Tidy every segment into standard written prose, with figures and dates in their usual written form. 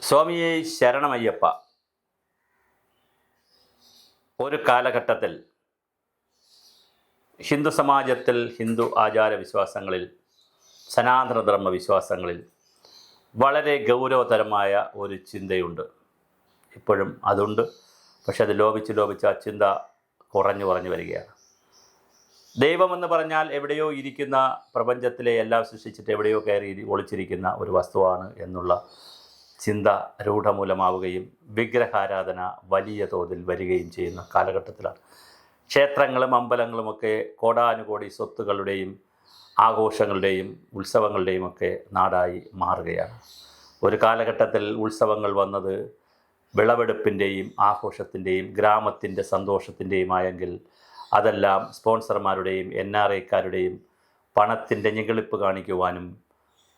സ്വാമിയെ ശരണമയ്യപ്പ. ഒരു കാലഘട്ടത്തിൽ ഹിന്ദു സമാജത്തിൽ, ഹിന്ദു ആചാരവിശ്വാസങ്ങളിൽ, സനാതനധർമ്മ വിശ്വാസങ്ങളിൽ വളരെ ഗൗരവതരമായ ഒരു ചിന്തയുണ്ട്. ഇപ്പോഴും അതുണ്ട്. പക്ഷെ അത് ലോപിച്ച് ആ ചിന്ത കുറഞ്ഞു വരികയാണ്. ദൈവമെന്ന് പറഞ്ഞാൽ എവിടെയോ ഇരിക്കുന്ന, പ്രപഞ്ചത്തിലെ എല്ലാം സൃഷ്ടിച്ചിട്ട് എവിടെയോ കയറി ഒളിച്ചിരിക്കുന്ന ഒരു വസ്തുവാണ് എന്നുള്ള ചിന്ത രൂഢമൂലമാവുകയും വിഗ്രഹാരാധന വലിയ തോതിൽ വരികയും ചെയ്യുന്ന കാലഘട്ടത്തിലാണ്. ക്ഷേത്രങ്ങളും അമ്പലങ്ങളുമൊക്കെ കോടാനുകോടി സ്വത്തുകളുടെയും ആഘോഷങ്ങളുടെയും ഉത്സവങ്ങളുടെയും ഒക്കെ നാടായി മാറുകയാണ്. ഒരു കാലഘട്ടത്തിൽ ഉത്സവങ്ങൾ വന്നത് വിളവെടുപ്പിൻ്റെയും ആഘോഷത്തിൻ്റെയും ഗ്രാമത്തിൻ്റെ സന്തോഷത്തിൻ്റെയുമായെങ്കിൽ അതെല്ലാം സ്പോൺസർമാരുടെയും NRIക്കാരുടെയും പണത്തിൻ്റെ ഞെളിപ്പ് കാണിക്കുവാനും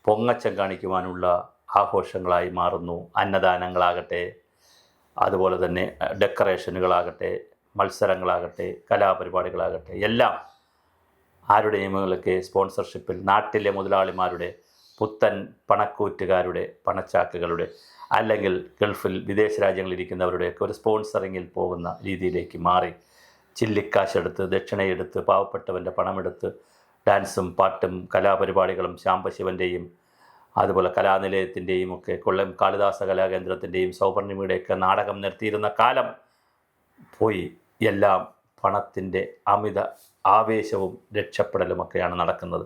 പൊങ്ങച്ചം കാണിക്കുവാനുള്ള ആഘോഷങ്ങളായി മാറുന്നു. അന്നദാനങ്ങളാകട്ടെ, അതുപോലെ തന്നെ ഡെക്കറേഷനുകളാകട്ടെ, മത്സരങ്ങളാകട്ടെ, കലാപരിപാടികളാകട്ടെ, എല്ലാം ആരുടെയുമൊക്കെ സ്പോൺസർഷിപ്പിൽ നാട്ടിലെ മുതലാളിമാരുടെ, പുത്തൻ പണക്കൂറ്റുകാരുടെ, പണച്ചാക്കുകളുടെ, അല്ലെങ്കിൽ ഗൾഫിൽ വിദേശ രാജ്യങ്ങളിലിരിക്കുന്നവരുടെയൊക്കെ ഒരു സ്പോൺസറിങ്ങിൽ പോകുന്ന രീതിയിലേക്ക് മാറി. ചില്ലിക്കാശെടുത്ത്, ദക്ഷിണയെടുത്ത്, പാവപ്പെട്ടവൻ്റെ പണമെടുത്ത് ഡാൻസും പാട്ടും കലാപരിപാടികളും ശാംബശിവൻ്റെയും അതുപോലെ കലാനിലയത്തിൻ്റെയും ഒക്കെ, കൊല്ലം കാളിദാസ കലാകേന്ദ്രത്തിൻ്റെയും സൗപർണിമയുടെയൊക്കെ നാടകം നിർത്തിയിരുന്ന കാലം പോയി. എല്ലാം പണത്തിൻ്റെ അമിത ആവേശവും രക്ഷപ്പെടലുമൊക്കെയാണ് നടക്കുന്നത്.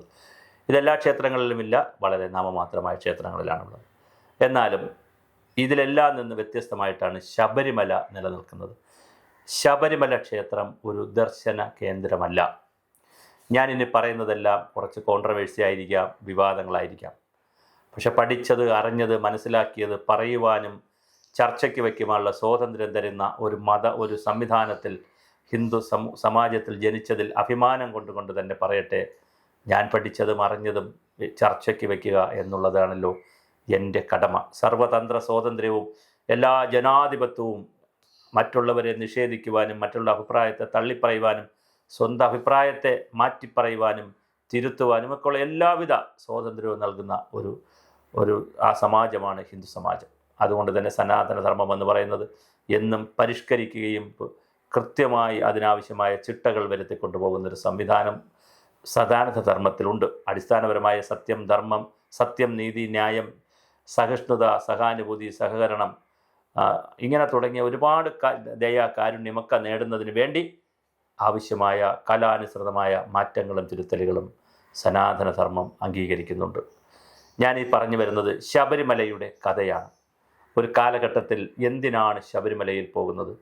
ഇതെല്ലാ ക്ഷേത്രങ്ങളിലുമില്ല, വളരെ നാമമാത്രമായ ക്ഷേത്രങ്ങളിലാണുള്ളത്. എന്നാലും ഇതിലെല്ലാം നിന്ന് വ്യത്യസ്തമായിട്ടാണ് ശബരിമല നിലനിൽക്കുന്നത്. ശബരിമല ക്ഷേത്രം ഒരു ദർശന കേന്ദ്രമല്ല. ഞാനിനി പറയുന്നതെല്ലാം കുറച്ച് കോൺട്രവേഴ്സി ആയിരിക്കാം, വിവാദങ്ങളായിരിക്കാം. പക്ഷെ പഠിച്ചത്, അറിഞ്ഞത്, മനസ്സിലാക്കിയത് പറയുവാനും ചർച്ചയ്ക്ക് വയ്ക്കുവാനുള്ള സ്വാതന്ത്ര്യം തരുന്ന ഒരു സംവിധാനത്തിൽ, ഹിന്ദു സമാജത്തിൽ ജനിച്ചതിൽ അഭിമാനം കൊണ്ടുകൊണ്ട് തന്നെ പറയട്ടെ. ഞാൻ പഠിച്ചതും അറിഞ്ഞതും ചർച്ചയ്ക്ക് വയ്ക്കുക എന്നുള്ളതാണല്ലോ എൻ്റെ കടമ. സർവതന്ത്ര സ്വാതന്ത്ര്യവും എല്ലാ ജനാധിപത്യവും മറ്റുള്ളവരെ നിഷേധിക്കുവാനും മറ്റുള്ള അഭിപ്രായത്തെ തള്ളിപ്പറയുവാനും സ്വന്തം അഭിപ്രായത്തെ മാറ്റിപ്പറയുവാനും തിരുത്തുവാനും ഒക്കെയുള്ള എല്ലാവിധ സ്വാതന്ത്ര്യവും നൽകുന്ന ഒരു സമാജമാണ് ഹിന്ദു സമാജം. അതുകൊണ്ട് തന്നെ സനാതനധർമ്മം എന്ന് പറയുന്നത് എന്നും പരിഷ്കരിക്കുകയും കൃത്യമായി അതിനാവശ്യമായ ചിട്ടകൾ വരുത്തി കൊണ്ടുപോകുന്നൊരു സംവിധാനം സനാതനധർമ്മത്തിലുണ്ട്. അടിസ്ഥാനപരമായ സത്യം, ധർമ്മം, സത്യം, നീതി, ന്യായം, സഹിഷ്ണുത, സഹാനുഭൂതി, സഹകരണം, ഇങ്ങനെ തുടങ്ങിയ ഒരുപാട് ദയ, കാരുണ്യമൊക്കെ നേടുന്നതിന് വേണ്ടി ആവശ്യമായ കലാനുസൃതമായ മാറ്റങ്ങളും തിരുത്തലുകളും സനാതനധർമ്മം അംഗീകരിക്കുന്നുണ്ട്. ഞാനീ പറഞ്ഞു വരുന്നത് ശബരിമലയുടെ കഥയാണ്. ഒരു കാലഘട്ടത്തിൽ എന്തിനാണ് ശബരിമലയിൽ പോകുന്നത്?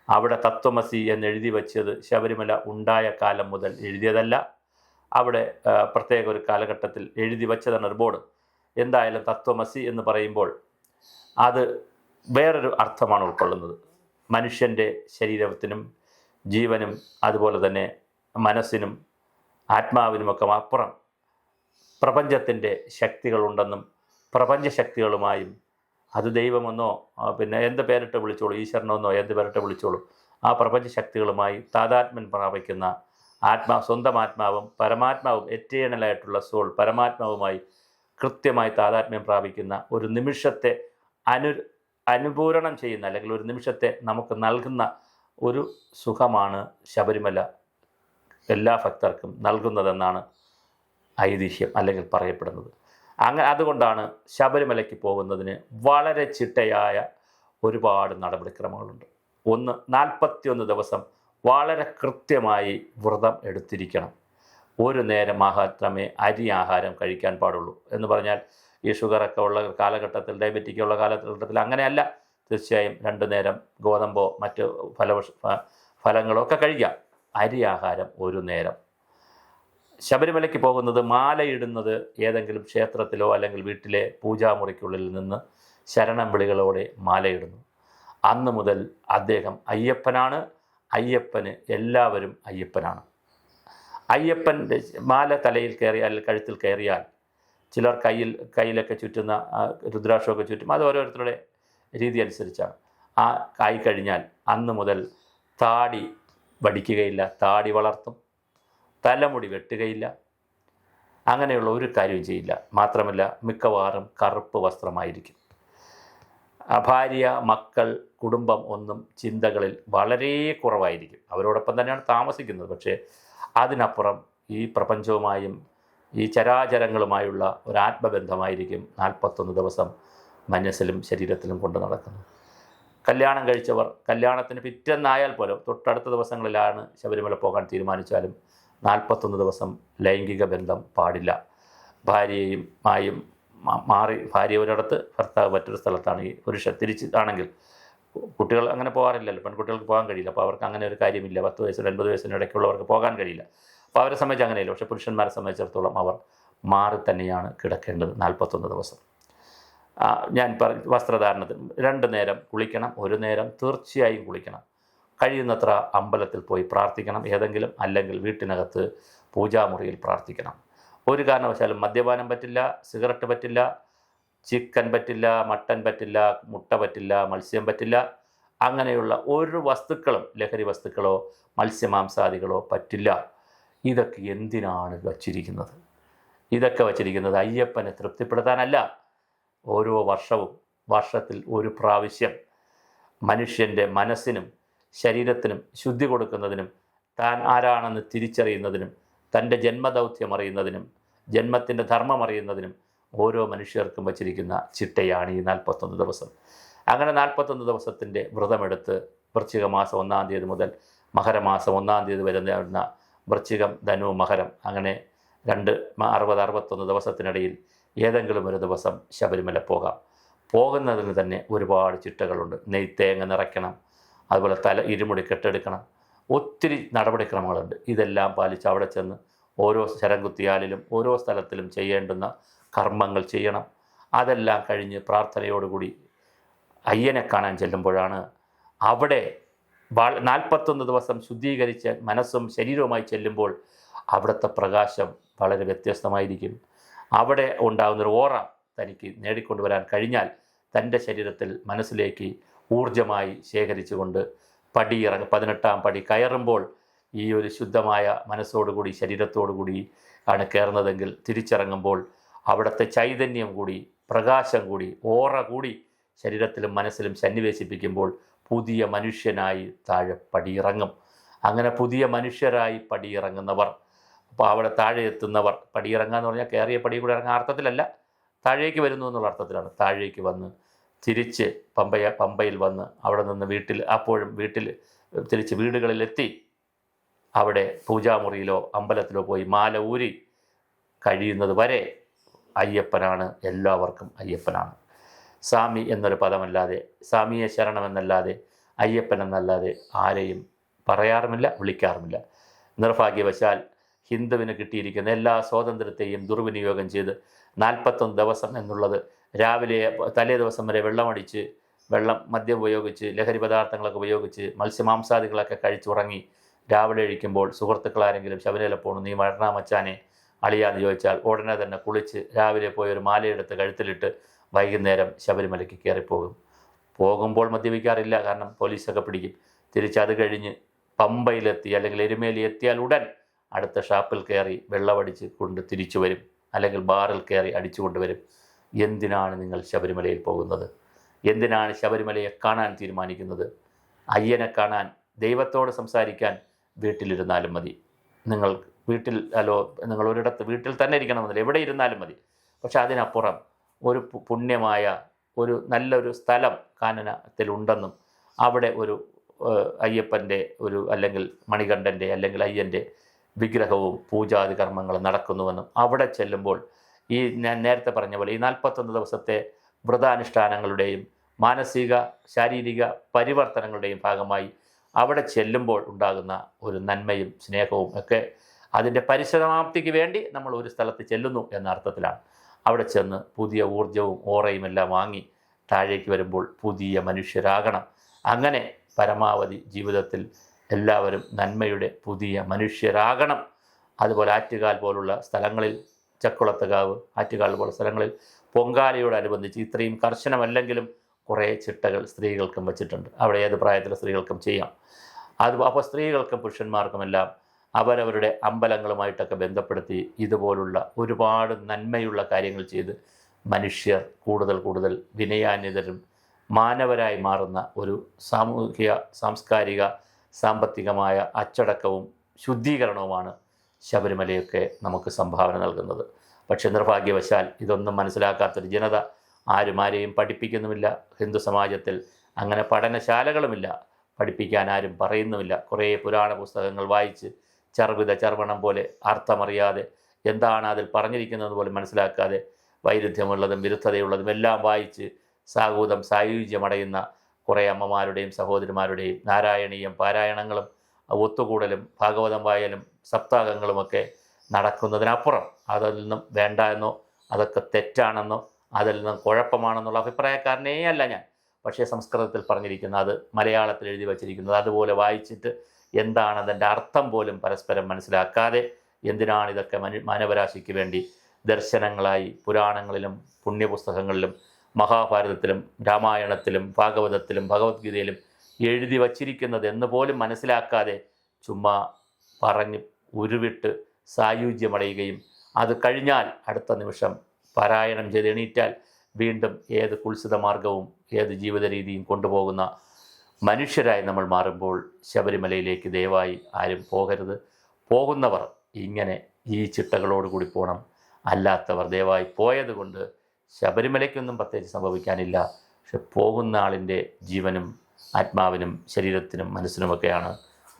അവിടെ തത്വമസി എന്നെഴുതി വച്ചത് ശബരിമല ഉണ്ടായ കാലം മുതൽ എഴുതിയതല്ല. അവിടെ പ്രത്യേക ഒരു കാലഘട്ടത്തിൽ എഴുതി വച്ചതാണ് ഒരു ബോർഡ്. എന്തായാലും തത്വമസി എന്ന് പറയുമ്പോൾ അത് വേറൊരു അർത്ഥമാണ് ഉൾക്കൊള്ളുന്നത്. മനുഷ്യൻ്റെ ശരീരത്തിനും ജീവനും അതുപോലെ തന്നെ മനസ്സിനും ആത്മാവിനുമൊക്കെ അപ്പുറം പ്രപഞ്ചത്തിൻ്റെ ശക്തികളുണ്ടെന്നും പ്രപഞ്ചശക്തികളുമായും, അത് ദൈവമെന്നോ പിന്നെ എന്ത് പേരിട്ട് വിളിച്ചോളൂ, ഈശ്വരനെന്നോ എന്ത് പേരിട്ട് വിളിച്ചോളൂ, ആ പ്രപഞ്ചശക്തികളുമായി താതാത്മ്യം പ്രാപിക്കുന്ന സ്വന്തം ആത്മാവും പരമാത്മാവും, എറ്റേണലായിട്ടുള്ള സോൾ പരമാത്മാവുമായി കൃത്യമായി താതാത്മ്യം പ്രാപിക്കുന്ന ഒരു നിമിഷത്തെ അനുപൂരണം ചെയ്യുന്ന, അല്ലെങ്കിൽ ഒരു നിമിഷത്തെ നമുക്ക് നൽകുന്ന ഒരു സുഖമാണ് ശബരിമല എല്ലാ ഭക്തർക്കും നൽകുന്നതെന്നാണ് ഐതിഹ്യം അല്ലെങ്കിൽ പറയപ്പെടുന്നത്. അതുകൊണ്ടാണ് ശബരിമലയ്ക്ക് പോകുന്നതിന് വളരെ ചിട്ടയായ ഒരുപാട് നടപടിക്രമങ്ങളുണ്ട്. 41 ദിവസം വളരെ കൃത്യമായി വ്രതം എടുത്തിരിക്കണം. ഒരു നേരം മാത്രമേ അരി ആഹാരം കഴിക്കാൻ പാടുള്ളൂ. എന്ന് പറഞ്ഞാൽ ഈ ഷുഗറൊക്കെ ഉള്ള കാലഘട്ടത്തിൽ, ഡയബറ്റിക്കുള്ള കാലഘട്ടത്തിൽ അങ്ങനെയല്ല. തീർച്ചയായും 2 നേരം ഗോതമ്പോ മറ്റ് ഫലങ്ങളോ ഒക്കെ കഴിക്കാം. അരി ആഹാരം ഒരു നേരം. ശബരിമലയ്ക്ക് പോകുന്നത്, മാലയിടുന്നത് ഏതെങ്കിലും ക്ഷേത്രത്തിലോ അല്ലെങ്കിൽ വീട്ടിലെ പൂജാമുറിക്കുള്ളിൽ നിന്ന് ശരണം വിളികളോടെ മാലയിടുന്നു. അന്ന് മുതൽ അദ്ദേഹം അയ്യപ്പനാണ്. അയ്യപ്പന് എല്ലാവരും അയ്യപ്പനാണ്. അയ്യപ്പൻ്റെ മാല തലയിൽ കയറിയാൽ, അല്ലെങ്കിൽ കഴുത്തിൽ കയറിയാൽ, ചിലർ കയ്യിലൊക്കെ ചുറ്റുന്ന രുദ്രാക്ഷമൊക്കെ ചുറ്റും, അത് ഓരോരുത്തരുടെ രീതി അനുസരിച്ചാണ്. ആയിക്കഴിഞ്ഞാൽ അന്ന് മുതൽ താടി വടിക്കുകയില്ല, താടി വളർത്തും, തലമുടി വെട്ടുകയില്ല, അങ്ങനെയുള്ള ഒരു കാര്യവും ചെയ്യില്ല. മാത്രമല്ല മിക്കവാറും കറുപ്പ് വസ്ത്രമായിരിക്കും. ഭാര്യ, മക്കൾ, കുടുംബം ഒന്നും ചിന്തകളിൽ വളരെ കുറവായിരിക്കും. അവരോടൊപ്പം തന്നെയാണ് താമസിക്കുന്നത്. പക്ഷേ അതിനപ്പുറം ഈ പ്രപഞ്ചവുമായും ഈ ചരാചരങ്ങളുമായുള്ള ഒരു ആത്മബന്ധമായിരിക്കും 41 ദിവസം മനസ്സിലും ശരീരത്തിലും കൊണ്ട് നടക്കുന്നത്. കല്യാണം കഴിച്ചവർ കല്യാണത്തിന് പിറ്റേന്നായാൽ പോലും തൊട്ടടുത്ത ദിവസങ്ങളിലാണ് ശബരിമല പോകാൻ തീരുമാനിച്ചാലും 41 ദിവസം ലൈംഗിക ബന്ധം പാടില്ല. ഭാര്യയും മാറി, ഭാര്യ ഒരിടത്ത്, ഭർത്താവ് മറ്റൊരു സ്ഥലത്താണ്. ഈ പുരുഷൻ തിരിച്ചാണെങ്കിൽ കുട്ടികൾ അങ്ങനെ പോകാറില്ലല്ലോ, പെൺകുട്ടികൾക്ക് പോകാൻ കഴിയില്ല. അപ്പോൾ അവർക്ക് അങ്ങനെ ഒരു കാര്യമില്ല. 10 വയസ്സിനും 50 വയസ്സിനും ഇടയ്ക്കുള്ളവർക്ക് പോകാൻ കഴിയില്ല. അപ്പോൾ അവരെ സംബന്ധിച്ച് അങ്ങനെയില്ല. പക്ഷേ പുരുഷന്മാരെ സംബന്ധിച്ചിടത്തോളം അവർ മാറി തന്നെയാണ് കിടക്കേണ്ടത് 41 ദിവസം. ഞാൻ വസ്ത്രധാരണത്തിന് 2 നേരം കുളിക്കണം. 1 നേരം തീർച്ചയായും കുളിക്കണം. കഴിയുന്നത്ര അമ്പലത്തിൽ പോയി പ്രാർത്ഥിക്കണം ഏതെങ്കിലും, അല്ലെങ്കിൽ വീട്ടിനകത്ത് പൂജാമുറിയിൽ പ്രാർത്ഥിക്കണം. ഒരു കാരണവശാലും മദ്യപാനം പറ്റില്ല, സിഗരറ്റ് പറ്റില്ല, ചിക്കൻ പറ്റില്ല, മട്ടൻ പറ്റില്ല, മുട്ട പറ്റില്ല, മത്സ്യം പറ്റില്ല. അങ്ങനെയുള്ള ഒരു വസ്തുക്കളും, ലഹരി വസ്തുക്കളോ മത്സ്യമാംസാദികളോ പറ്റില്ല. ഇതൊക്കെ എന്തിനാണ് വച്ചിരിക്കുന്നത്? ഇതൊക്കെ വച്ചിരിക്കുന്നത് അയ്യപ്പനെ തൃപ്തിപ്പെടുത്താനല്ല. ഓരോ വർഷവും, വർഷത്തിൽ ഒരു പ്രാവശ്യം മനുഷ്യൻ്റെ മനസ്സിനും ശരീരത്തിനും ശുദ്ധി കൊടുക്കുന്നതിനും, താൻ ആരാണെന്ന് തിരിച്ചറിയുന്നതിനും, തൻ്റെ ജന്മദൗത്യം അറിയുന്നതിനും, ജന്മത്തിൻ്റെ ധർമ്മം അറിയുന്നതിനും ഓരോ മനുഷ്യർക്കും വച്ചിരിക്കുന്ന ചിട്ടയാണ് ഈ 41 ദിവസം. അങ്ങനെ 41 ദിവസത്തിൻ്റെ വ്രതമെടുത്ത് വൃശ്ചിക മാസം 1-ാം തീയതി മുതൽ മകരമാസം 1-ാം തീയതി വരെ നേടുന്ന വൃശ്ചികം, ധനു, മകരം, അങ്ങനെ 60-61 ദിവസത്തിനിടയിൽ ഏതെങ്കിലും ഒരു ദിവസം ശബരിമല പോകാം. പോകുന്നതിന് തന്നെ ഒരുപാട് ചിട്ടകളുണ്ട്. നെയ്ത്തേങ്ങ നിറയ്ക്കണം, അതുപോലെ ഇരുമുടി കെട്ടെടുക്കണം, ഒത്തിരി നടപടിക്രമങ്ങളുണ്ട്. ഇതെല്ലാം പാലിച്ച് അവിടെ ചെന്ന് ഓരോ ശരംകുത്തിയാലിലും ഓരോ സ്ഥലത്തിലും ചെയ്യേണ്ടുന്ന കർമ്മങ്ങൾ ചെയ്യണം. അതെല്ലാം കഴിഞ്ഞ് പ്രാർത്ഥനയോടുകൂടി അയ്യനെ കാണാൻ ചെല്ലുമ്പോഴാണ് അവിടെ 41 ദിവസം ശുദ്ധീകരിച്ച് മനസ്സും ശരീരവുമായി ചെല്ലുമ്പോൾ അവിടുത്തെ പ്രകാശം വളരെ വ്യത്യസ്തമായിരിക്കും. അവിടെ ഉണ്ടാകുന്നൊരു ഓറ തനിക്ക് നേടിക്കൊണ്ടുവരാൻ കഴിഞ്ഞാൽ തൻ്റെ ശരീരത്തിൽ മനസ്സിലേക്ക് ഊർജമായി ശേഖരിച്ചുകൊണ്ട് 18-ാം പടി കയറുമ്പോൾ ഈ ഒരു ശുദ്ധമായ മനസ്സോടുകൂടി ശരീരത്തോടുകൂടി ആണ് കയറുന്നതെങ്കിൽ തിരിച്ചിറങ്ങുമ്പോൾ അവിടുത്തെ ചൈതന്യം കൂടി, പ്രകാശം കൂടി, ഓറ കൂടി ശരീരത്തിലും മനസ്സിലും സന്നിവേശിപ്പിക്കുമ്പോൾ പുതിയ മനുഷ്യനായി താഴെ പടിയിറങ്ങും. അങ്ങനെ പുതിയ മനുഷ്യരായി പടിയിറങ്ങുന്നവർ, അപ്പോൾ അവിടെ താഴെ എത്തുന്നവർ, പടിയിറങ്ങുക എന്ന് പറഞ്ഞാൽ കയറിയ പടി കൂടെ ഇറങ്ങുന്ന അർത്ഥത്തിലല്ല, താഴേക്ക് വരുന്നു എന്നുള്ള അർത്ഥത്തിലാണ്. താഴേക്ക് വന്ന് തിരിച്ച് പമ്പയിൽ വന്ന് അവിടെ നിന്ന് അപ്പോഴും തിരിച്ച് വീടുകളിലെത്തി അവിടെ പൂജാമുറിയിലോ അമ്പലത്തിലോ പോയി മാല ഊരി കഴിയുന്നത് വരെ അയ്യപ്പനാണ്, എല്ലാവർക്കും അയ്യപ്പനാണ്. സ്വാമി എന്നൊരു പദമല്ലാതെ, സ്വാമിയെ ശരണമെന്നല്ലാതെ, അയ്യപ്പൻ എന്നല്ലാതെ ആരെയും പറയാറുമില്ല, വിളിക്കാറുമില്ല. നിർഭാഗ്യവശാൽ ഹിന്ദുവിന് കിട്ടിയിരിക്കുന്ന എല്ലാ സ്വാതന്ത്ര്യത്തെയും ദുർവിനിയോഗം ചെയ്ത് 41 ദിവസം എന്നുള്ളത് രാവിലെ തലേ ദിവസം വരെ മദ്യം ഉപയോഗിച്ച്, ലഹരി പദാർത്ഥങ്ങളൊക്കെ ഉപയോഗിച്ച്, മത്സ്യമാംസാദികളൊക്കെ കഴിച്ചുറങ്ങി രാവിലെ കഴിക്കുമ്പോൾ സുഹൃത്തുക്കളാരെങ്കിലും ശബരിമല പോകണം, നീ മച്ചാനെ അളിയാന്ന് ചോദിച്ചാൽ ഉടനെ തന്നെ കുളിച്ച് രാവിലെ പോയി ഒരു മാലയെടുത്ത് കഴുത്തിലിട്ട് വൈകുന്നേരം ശബരിമലയ്ക്ക് പോകുമ്പോൾ മദ്യപിക്കാറില്ല, കാരണം പോലീസൊക്കെ പിടിക്കും. തിരിച്ചത് കഴിഞ്ഞ് പമ്പയിലെത്തി അല്ലെങ്കിൽ എരുമേലി എത്തിയാൽ ഉടൻ അടുത്ത ഷാപ്പിൽ കയറി വെള്ളമടിച്ച് കൊണ്ട് തിരിച്ചു വരും, അല്ലെങ്കിൽ ബാറിൽ കയറി അടിച്ചു കൊണ്ടുവരും. എന്തിനാണ് നിങ്ങൾ ശബരിമലയിൽ പോകുന്നത്? എന്തിനാണ് ശബരിമലയെ കാണാൻ തീരുമാനിക്കുന്നത്? അയ്യനെ കാണാൻ, ദൈവത്തോട് സംസാരിക്കാൻ വീട്ടിലിരുന്നാലും മതി. നിങ്ങൾ ഒരിടത്ത് വീട്ടിൽ തന്നെ ഇരിക്കണമെന്നില്ല, എവിടെ ഇരുന്നാലും മതി. പക്ഷെ അതിനപ്പുറം ഒരു പുണ്യമായ ഒരു നല്ലൊരു സ്ഥലം കാനനത്തിലുണ്ടെന്നും അവിടെ ഒരു അയ്യപ്പൻ്റെ അല്ലെങ്കിൽ മണികണ്ഠൻ്റെ അല്ലെങ്കിൽ അയ്യൻ്റെ വിഗ്രഹവും പൂജാതി കർമ്മങ്ങളും നടക്കുന്നുവെന്നും അവിടെ ചെല്ലുമ്പോൾ ഞാൻ നേരത്തെ പറഞ്ഞ പോലെ ഈ 41 ദിവസത്തെ വ്രതാനുഷ്ഠാനങ്ങളുടെയും മാനസിക ശാരീരിക പരിവർത്തനങ്ങളുടെയും ഭാഗമായി അവിടെ ചെല്ലുമ്പോൾ ഉണ്ടാകുന്ന ഒരു നന്മയും സ്നേഹവും ഒക്കെ അതിൻ്റെ പരിസമാപ്തിക്ക് വേണ്ടി നമ്മൾ ഒരു സ്ഥലത്ത് ചെല്ലുന്നു എന്ന അർത്ഥത്തിലാണ്. അവിടെ ചെന്ന് പുതിയ ഊർജവും ഓറയും എല്ലാം വാങ്ങി താഴേക്ക് വരുമ്പോൾ പുതിയ മനുഷ്യരാകണം. അങ്ങനെ പരമാവധി ജീവിതത്തിൽ എല്ലാവരും നന്മയുടെ പുതിയ മനുഷ്യരാകണം. അതുപോലെ ആറ്റുകാൽ പോലുള്ള സ്ഥലങ്ങളിൽ, ചക്കുളത്തുകാവ്, ആറ്റുകാൽ പോലുള്ള സ്ഥലങ്ങളിൽ പൊങ്കാലയോടനുബന്ധിച്ച് ഇത്രയും കർശനമല്ലെങ്കിലും കുറേ ചിട്ടകൾ സ്ത്രീകൾക്കും വച്ചിട്ടുണ്ട്. അവിടെ ഏത് പ്രായത്തിലെ സ്ത്രീകൾക്കും ചെയ്യാം. അപ്പോൾ സ്ത്രീകൾക്കും പുരുഷന്മാർക്കുമെല്ലാം അവരവരുടെ അമ്പലങ്ങളുമായിട്ടൊക്കെ ബന്ധപ്പെടുത്തി ഇതുപോലുള്ള ഒരുപാട് നന്മയുള്ള കാര്യങ്ങൾ ചെയ്ത് മനുഷ്യർ കൂടുതൽ വിനയാന്വിതരും മാനവരായി മാറുന്ന ഒരു സാമൂഹിക സാംസ്കാരിക സാമ്പത്തികമായ അച്ചടക്കവും ശുദ്ധീകരണവുമാണ് ശബരിമലയൊക്കെ നമുക്ക് സംഭാവന നൽകുന്നത്. പക്ഷേ നിർഭാഗ്യവശാൽ ഇതൊന്നും മനസ്സിലാക്കാത്തൊരു ജനത ആരെയും പഠിപ്പിക്കുന്നുമില്ല. ഹിന്ദു സമാജത്തിൽ അങ്ങനെ പഠനശാലകളുമില്ല, പഠിപ്പിക്കാൻ ആരും പറയുന്നുമില്ല. കുറേ പുരാണ പുസ്തകങ്ങൾ വായിച്ച് ചർവണം പോലെ അർത്ഥമറിയാതെ എന്താണ് അതിൽ പറഞ്ഞിരിക്കുന്നത് പോലും മനസ്സിലാക്കാതെ വൈരുദ്ധ്യമുള്ളതും വിരുദ്ധതയുള്ളതും എല്ലാം വായിച്ച് സായുജ്യമടയുന്ന കുറേ അമ്മമാരുടെയും സഹോദരിമാരുടെയും നാരായണീയം പാരായണങ്ങളും ഒത്തുകൂടലും ഭാഗവതം വായലും സപ്താഹങ്ങളുമൊക്കെ നടക്കുന്നതിനപ്പുറം അതിൽ നിന്നും വേണ്ട എന്നോ അതൊക്കെ തെറ്റാണെന്നോ അതിൽ നിന്നും കുഴപ്പമാണെന്നുള്ള അഭിപ്രായക്കാരനേ അല്ല ഞാൻ. പക്ഷേ സംസ്കൃതത്തിൽ പറഞ്ഞിരിക്കുന്നത്, അത് മലയാളത്തിൽ എഴുതി വച്ചിരിക്കുന്നത് അതുപോലെ വായിച്ചിട്ട് എന്താണ് അതിൻ്റെ അർത്ഥം പോലും പരസ്പരം മനസ്സിലാക്കാതെ എന്തിനാണ് ഇതൊക്കെ മാനവരാശിക്ക് വേണ്ടി ദർശനങ്ങളായി പുരാണങ്ങളിലും പുണ്യപുസ്തകങ്ങളിലും മഹാഭാരതത്തിലും രാമായണത്തിലും ഭാഗവതത്തിലും ഭഗവത്ഗീതയിലും എഴുതി വച്ചിരിക്കുന്നത് എന്ന് പോലും മനസ്സിലാക്കാതെ ചുമ്മാ പറഞ്ഞ് ഉരുവിട്ട് സായുജ്യമടയുകയും അത് കഴിഞ്ഞാൽ അടുത്ത നിമിഷം പാരായണം ചെയ്ത് എണീറ്റാൽ വീണ്ടും ഏത് കുൽസിത മാർഗവും ഏത് ജീവിത രീതിയും കൊണ്ടുപോകുന്ന മനുഷ്യരായി നമ്മൾ മാറുമ്പോൾ ശബരിമലയിലേക്ക് ദയവായി ആരും പോകരുത്. പോകുന്നവർ ഇങ്ങനെ ഈ ചിട്ടകളോടുകൂടി പോകണം. അല്ലാത്തവർ ദയവായി പോയത് കൊണ്ട് ശബരിമലയ്ക്കൊന്നും പ്രത്യേകിച്ച് സംഭവിക്കാനില്ല. പക്ഷെ പോകുന്ന ആളിൻ്റെ ജീവനും ആത്മാവിനും ശരീരത്തിനും മനസ്സിനുമൊക്കെയാണ്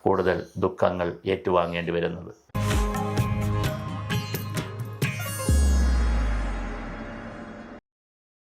കൂടുതൽ ദുഃഖങ്ങൾ ഏറ്റുവാങ്ങേണ്ടി വരുന്നത്.